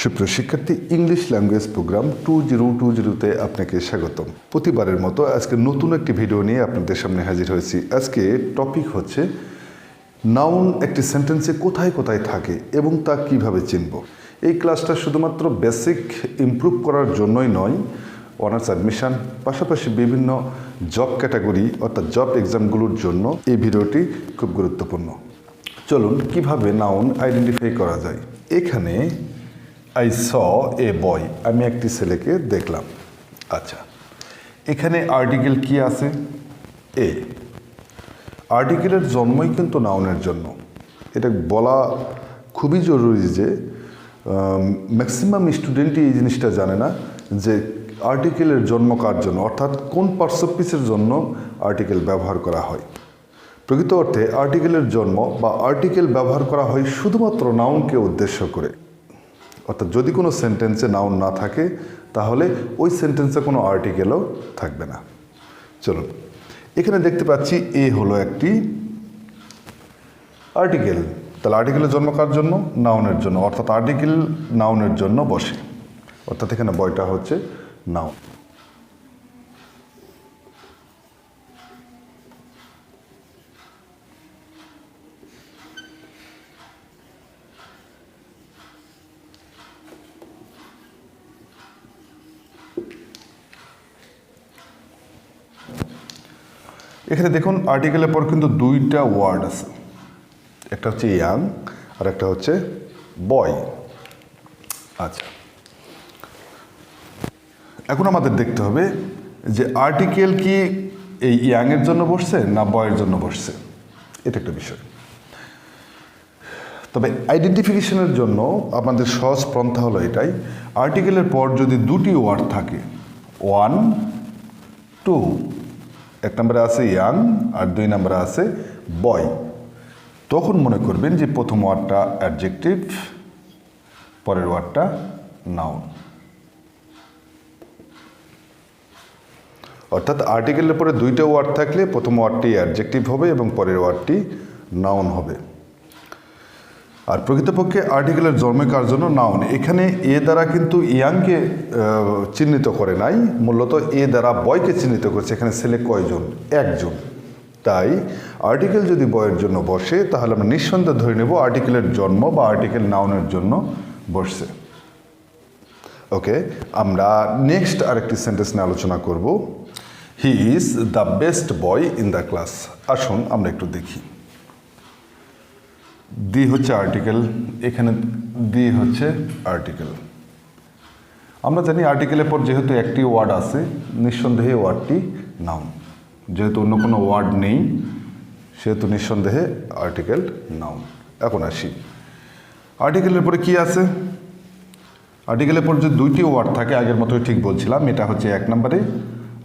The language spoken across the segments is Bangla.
সুপ্রিয় শিক্ষার্থী, ইংলিশ ল্যাঙ্গুয়েজ প্রোগ্রাম 2020-তে আপনাকে স্বাগতম। প্রতিবারের মতো আজকে নতুন একটি ভিডিও নিয়ে আপনাদের সামনে হাজির হয়েছি। আজকে টপিক হচ্ছে নাউন একটি সেন্টেন্সে কোথায় কোথায় থাকে এবং তা কিভাবে চিনব। এই ক্লাসটা শুধুমাত্র বেসিক ইমপ্রুভ করার জন্যই নয়, অনার্স অ্যাডমিশন পাশাপাশি বিভিন্ন জব ক্যাটাগরি অর্থাৎ জব এক্সামগুলোর জন্য এই ভিডিওটি খুব গুরুত্বপূর্ণ। চলুন কিভাবে নাউন আইডেন্টিফাই করা যায়। এখানে আই স এ বয়, আমি একটি ছেলেকে দেখলাম। আচ্ছা, এখানে আর্টিকেল কি আছে? এ। আর্টিকেলের জন্মই কিন্তু নাউনের জন্য। এটা বলা খুবই জরুরি যে ম্যাক্সিমাম স্টুডেন্টই এই জিনিসটা জানে না যে আর্টিকেলের জন্ম কার জন্য, অর্থাৎ কোন পার্টস জন্য আর্টিকেল ব্যবহার করা হয়। প্রকৃত অর্থে আর্টিকেলের জন্ম বা আর্টিকেল ব্যবহার করা হয় শুধুমাত্র নাউনকে উদ্দেশ্য করে। অর্থাৎ যদি কোনো সেন্টেন্সে নাউন না থাকে তাহলে ওই সেন্টেন্সে কোনো আর্টিকেলও থাকবে না। চলুন, এখানে দেখতে পাচ্ছি এ হলো একটি আর্টিকেল। তাহলে আর্টিকেলের জন্ম কার জন্য? নাউনের জন্য। অর্থাৎ আর্টিকেল নাউনের জন্য বসে, অর্থাৎ এখানে বয়টা হচ্ছে নাউন। এখানে দেখুন আর্টিকেলের পর কিন্তু দুইটা ওয়ার্ড আছে, একটা হচ্ছে ইয়াং আর একটা হচ্ছে বয়। আচ্ছা, এখন আমাদের দেখতে হবে যে আর্টিকেল কি এই ইয়াংয়ের জন্য বসছে না বয়ের জন্য বসছে, এটা একটা বিষয়। তবে আইডেন্টিফিকেশনের জন্য আমাদের সহজ পন্থা হলো এটাই, আর্টিকেলের পর যদি দুটি ওয়ার্ড থাকে, 1, 2, এক নম্বরে আছে ইয়াং আর 2 নম্বরে আছে বয়, তখন মনে করবেন যে প্রথম ওয়ার্ডটা অ্যাডজেক্টিভ, পরের ওয়ার্ডটা নাউন। অর্থাৎ আর্টিকেলের পরে দুইটা ওয়ার্ড থাকলে প্রথম ওয়ার্ডটি অ্যাডজেক্টিভ হবে এবং পরের ওয়ার্ডটি নাউন হবে। আর প্রকৃতপক্ষে আর্টিকেলের জন্ম কার জন্য? নাউন। এখানে এ দ্বারা কিন্তু ইয়াংকে চিহ্নিত করে নাই, মূলত এ দ্বারা বয়কে চিহ্নিত করছে। এখানে ছেলে কয়জন? একজন। তাই আর্টিকেল যদি বয়ের জন্য বসে তাহলে আমরা নিঃসন্দেহে ধরে নেব আর্টিকেলের জন্ম বা আর্টিকেল নাউনের জন্য বসছে। ওকে, আমরা নেক্সট আরেকটি সেন্টেন্স নিয়ে আলোচনা করব। He is the best boy in the class. আসুন আমরা একটু দেখি। দি হচ্ছে আর্টিকেল, এখানে দি হচ্ছে আর্টিকেল। আমরা জানি আর্টিকেলের পর যেহেতু একটি ওয়ার্ড আছে, নিঃসন্দেহে ওয়ার্ডটি নাউন। যেহেতু অন্য কোনো ওয়ার্ড নেই সেহেতু নিঃসন্দেহে আর্টিকেল নাউন। এখন আসি, আর্টিকেলের পরে কি আছে? আর্টিকেলের পর যদি দুইটি ওয়ার্ড থাকে, আগের মতোই ঠিক বলছিলাম, এটা হচ্ছে 1 নম্বরে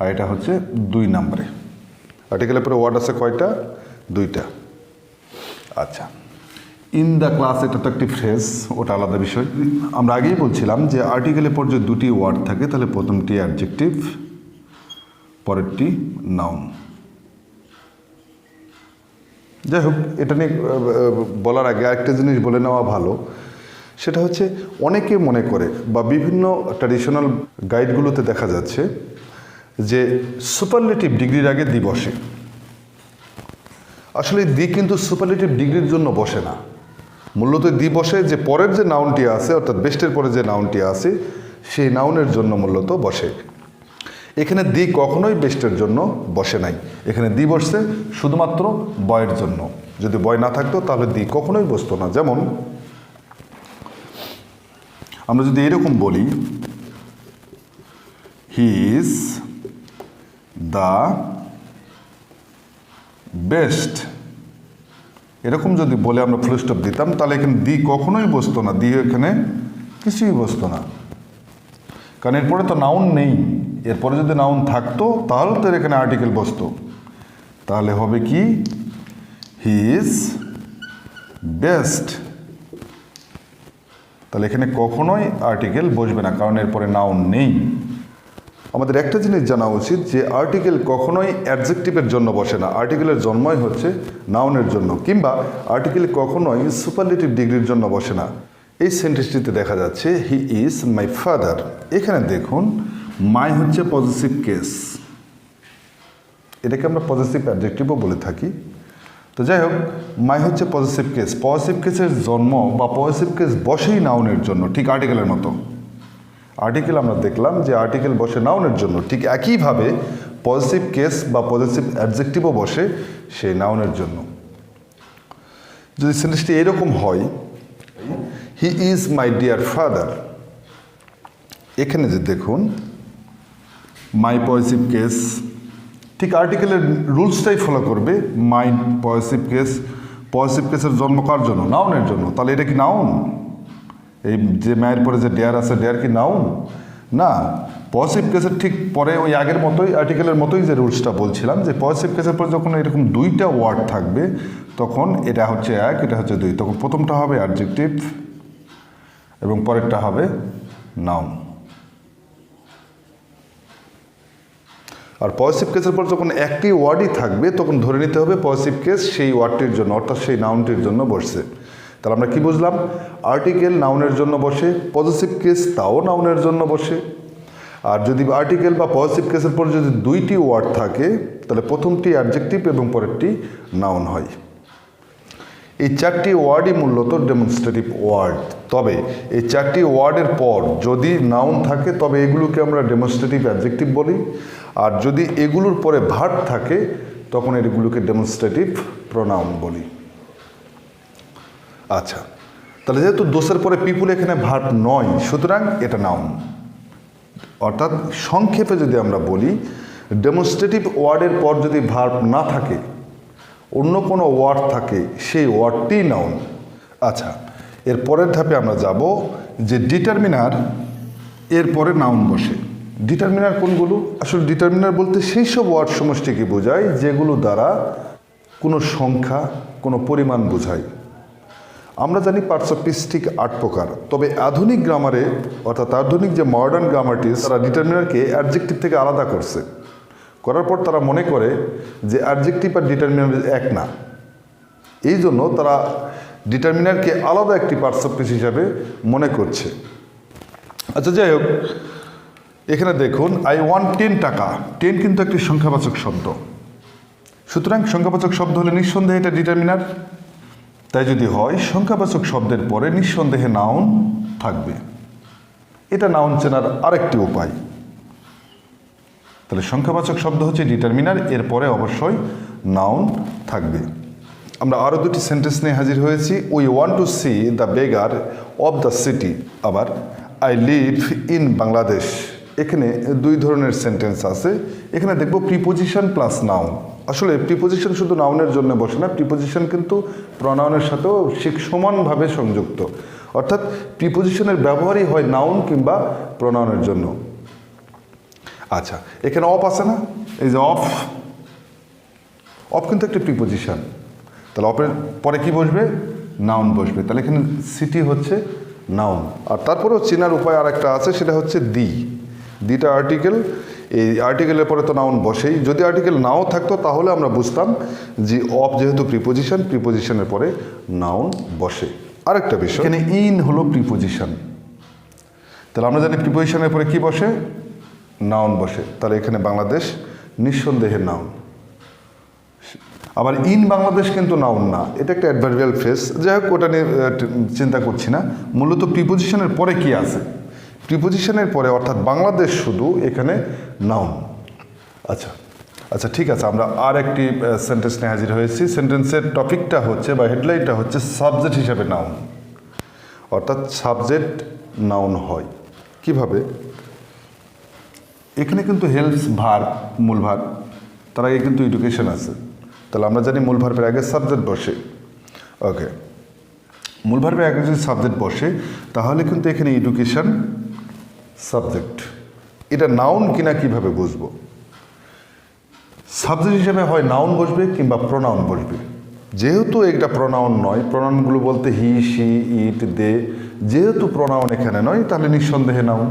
আর এটা হচ্ছে 2 নম্বরে। আর্টিকেলের পরে ওয়ার্ড আছে কয়টা? 2টা। আচ্ছা, ইন দ্য ক্লাস এটা তো একটি ফ্রেজ, ওটা আলাদা বিষয়। আমরা আগেই বলছিলাম যে আর্টিকেলের পর যদি দুটি ওয়ার্ড থাকে তাহলে প্রথমটি অ্যাডজেক্টিভ, পরেরটি নাউন। যাই হোক, এটা নিয়ে বলার আগে আরেকটা জিনিস বলে নেওয়া ভালো, সেটা হচ্ছে অনেকে মনে করে বা বিভিন্ন ট্র্যাডিশনাল গাইডগুলোতে দেখা যাচ্ছে যে সুপারলেটিভ ডিগ্রির আগে দি বসে। আসলে দি কিন্তু সুপারলেটিভ ডিগ্রির জন্য বসে না, মূলত দি বসে যে পরের যে নাউনটি আছে, অর্থাৎ বেস্টের পরে যে নাউনটি আছে সেই নাউনের জন্য মূলত বসে। এখানে দি কখনোই বেস্টের জন্য বসে নাই, এখানে দি বসছে শুধুমাত্র বয়ের জন্য। যদি বয় না থাকতো তাহলে দি কখনোই বসতো না। যেমন আমরা যদি এরকম বলি, হি ইজ দ্য বেস্ট, এরকম যদি বলে আমরা ফুল স্টপ দিতাম তাহলে এখানে দি কখনোই বসতো না, দি এখানে কিছুই বসতো না, কারণ এরপরে তো নাউন নেই। এরপরে যদি নাউন থাকতো তাহলে তো এখানে আর্টিকেল বসতো। তাহলে হবে কি? He is best. তাহলে এখানে কখনোই আর্টিকেল বসবে না, কারণ এরপরে নাউন নেই। আমাদের একটা জিনিস জানা উচিত যে আর্টিকেল কখনোই অ্যাডজেক্টিভের জন্য বসে না, আর্টিকেলের জন্মই হচ্ছে নাউনের জন্য, কিংবা আর্টিকেল কখনোই সুপারলেটিভ ডিগ্রির জন্য বসে না। এই সেন্টেন্সটিতে দেখা যাচ্ছে হি ইজ মাই ফাদার। এখানে দেখুন মাই হচ্ছে পজিটিভ কেস, এটাকে আমরা পজিটিভ অ্যাডজেক্টিভও বলে থাকি। তো যাই হোক, মাই হচ্ছে পজিটিভ কেস। পজিটিভ কেসের জন্ম বা পজিটিভ কেস বসেই নাউনের জন্য, ঠিক আর্টিকেলের মতো। আর্টিকেল আমরা দেখলাম যে আর্টিকেল বসে নাউনের জন্য, ঠিক একইভাবে পজিটিভ কেস বা পজিটিভ অ্যাডজেক্টিভও বসে সেই নাউনের জন্য। যদি সেন্টেন্সটি এরকম হয়, he is my dear father, এখানে যে দেখুন মাই পজিটিভ কেস, ঠিক আর্টিকেলের রুলসটাই ফলো করবে। মাই পজিটিভ কেস, পজিটিভ কেসের জন্ম কার জন্য? নাউনের জন্য। তাহলে এটা কি নাউন? এই যে মায়ের পরে যে ডেয়ার আছে, ডেয়ার কি নাউন? না। পজিটিভ কেসের ঠিক পরে ওই আগের মতোই, আর্টিকেলের মতোই যে রুলসটা বলছিলাম, যে পজিটিভ কেসের পরে যখন এরকম দুইটা ওয়ার্ড থাকবে তখন এটা হচ্ছে এক, এটা হচ্ছে দুই, তখন প্রথমটা হবে অ্যাডজেক্টিভ এবং পরেরটা হবে নাউন। আর পজিটিভ কেসের পর যখন একটি ওয়ার্ডই থাকবে তখন ধরে নিতে হবে পজিটিভ কেস সেই ওয়ার্ডটির জন্য, অর্থাৎ সেই নাউনটির জন্য বসছে। তাহলে আমরা কি বুঝলাম? আর্টিকেল নাউনের জন্য বসে, পজিটিভ কেস তাও নাউনের জন্য বসে। আর যদি আর্টিকেল বা পজিটিভ কেসের পর যদি দুইটি ওয়ার্ড থাকে তাহলে প্রথমটি অ্যাডজেক্টিভ এবং পরেরটি নাউন হয়। এই চারটি ওয়ার্ডই মূলত ডেমনস্ট্রেটিভ ওয়ার্ড। তবে এই চারটি ওয়ার্ডের পর যদি নাউন থাকে তবে এগুলোকে আমরা ডেমনস্ট্রেটিভ অ্যাডজেক্টিভ বলি, আর যদি এগুলোর পরে ভার্ব থাকে তখন এগুলোকে ডেমনস্ট্রেটিভ প্রোনাউন বলি। আচ্ছা, তাহলে যেহেতু দোষের পরে পিপুল এখানে ভার্ব নয়, সুতরাং এটা নাউন। অর্থাৎ সংক্ষেপে যদি আমরা বলি, ডেমনস্ট্রেটিভ ওয়ার্ডের পর যদি ভার্ব না থাকে, অন্য কোনো ওয়ার্ড থাকে, সেই ওয়ার্ডটি নাউন। আচ্ছা, এর পরের ধাপে আমরা যাব যে ডিটারমিনার এর পরে নাউন বসে। ডিটারমিনার কোনগুলো? আসলে ডিটারমিনার বলতে সেই সব ওয়ার্ড সমষ্টিকে বোঝায় যেগুলো দ্বারা কোনো সংখ্যা, কোনো পরিমাণ বোঝায়। আমরা জানি পার্টস অফ স্পিচ ঠিক 8 প্রকার, তবে আধুনিক গ্রামারে অর্থাৎ আধুনিক যে মডার্ন গ্রামারটিস্ট, তারা ডিটারমিনারকে অ্যাডজেক্টিভ থেকে আলাদা করছে। করার পর তারা মনে করে যে অ্যাডজেক্টিভ আর ডিটারমিনার এক না, এই জন্য তারা ডিটারমিনারকে আলাদা একটি পার্টস অফ স্পিচ হিসাবে মনে করছে। আচ্ছা, যাই হোক, এখানে দেখুন আই ওয়ান্ট 10 টাকা। 10 কিন্তু একটি সংখ্যাবাচক শব্দ, সুতরাং সংখ্যাবাচক শব্দ হলে নিঃসন্দেহে এটা ডিটারমিনার। তাই যদি হয় সংখ্যাবাচক শব্দের পরে নিঃসন্দেহে নাউন থাকবে। এটা নাউন চেনার আরেকটি উপায়। তাহলে সংখ্যাবাচক শব্দ হচ্ছে ডিটারমিনার, এরপরে অবশ্যই নাউন থাকবে। আমরা আরও দুটি সেন্টেন্স নিয়ে হাজির হয়েছি। We want to C the বেগার of the city, আবার আই লিভ ইন বাংলাদেশ। এখানে দুই ধরনের সেন্টেন্স আছে। এখানে দেখব প্রিপোজিশন প্লাস নাউন। আসলে প্রিপোজিশন শুধু নাউনের জন্য বসে না, প্রিপোজিশন কিন্তু প্রনাউনের সাথেও ঠিক সমানভাবে সংযুক্ত। অর্থাৎ প্রিপোজিশনের ব্যবহারই হয় নাউন কিংবা প্রনাউনের জন্য। আচ্ছা, এখানে অফ আছে না, এই যে অফ, অফ কিন্তু একটা প্রিপোজিশন। তাহলে অফের পরে কি বসবে? নাউন বসবে। তাহলে এখানে সিটি হচ্ছে নাউন। আর তারপরেও চেনার উপায় আর একটা আছে, সেটা হচ্ছে দিটা আর্টিকেল। এই আর্টিকেলের পরে তো নাউন বসেই। যদি আর্টিকেল নাও থাকতো তাহলে আমরা বুঝতাম যে অফ যেহেতু প্রিপোজিশন, প্রিপোজিশনের পরে নাউন বসে। আরেকটা বিষয়, এখানে ইন হলো প্রিপোজিশন। তাহলে আমরা জানি প্রিপোজিশনের পরে কি বসে? নাউন বসে। তাহলে এখানে বাংলাদেশ নিঃসন্দেহে নাউন। আবার ইন বাংলাদেশ কিন্তু নাউন না, এটা একটা অ্যাডভার্বিয়াল ফ্রেজ। যাই হোক, ওটা নিয়ে চিন্তা করছি না। মূলত প্রিপোজিশনের পরে কি আছে? প্রিপোজিশনের পরে অর্থাৎ বাংলাদেশ শুধু এখানে নাউন। আচ্ছা ঠিক আছে, আমরা আর একটি সেন্টেন্স নিয়ে হাজির হয়েছি। সেন্টেন্সের টপিকটা হচ্ছে বা হেডলাইনটা হচ্ছে সাবজেক্ট হিসাবে নাউন। অর্থাৎ সাবজেক্ট নাউন হয় কিভাবে? এখানে কিন্তু হেল্পস ভার্ব, মূল ভার্ব, তার আগে কিন্তু এডুকেশন আছে। তাহলে আমরা জানি মূল ভার্বের আগে সাবজেক্ট বসে। ওকে, মূল ভার্বের আগে যদি সাবজেক্ট বসে তাহলে কিন্তু এখানে এডুকেশন সাবজেক্ট। এটা নাউন কিনা কিভাবে বুঝবো? সাবজেক্ট হিসেবে হয় নাউন বসবে কিংবা প্রোনাউন বসবে। যেহেতু এটা প্রোনাউন নয়, প্রোনাউনগুলো বলতে হি, শি, ইট, দে, যেহেতু প্রোনাউন এখানে নয় তাহলে নিঃসন্দেহে নাউন।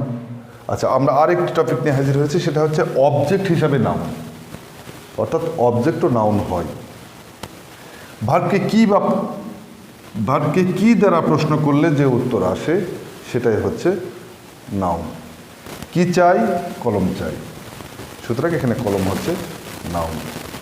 আচ্ছা, আমরা আরেকটি টপিক নিয়ে হাজির হয়েছি, সেটা হচ্ছে অবজেক্ট হিসাবে নাউন। অর্থাৎ অবজেক্টও নাউন হয়। ভার্বকে কি বা ভার্বকে কি দ্বারা প্রশ্ন করলে যে উত্তর আসে সেটাই হচ্ছে নাউন। কি চাই? কলম চাই। সুতরাং এখানে কলম হচ্ছে নাউন।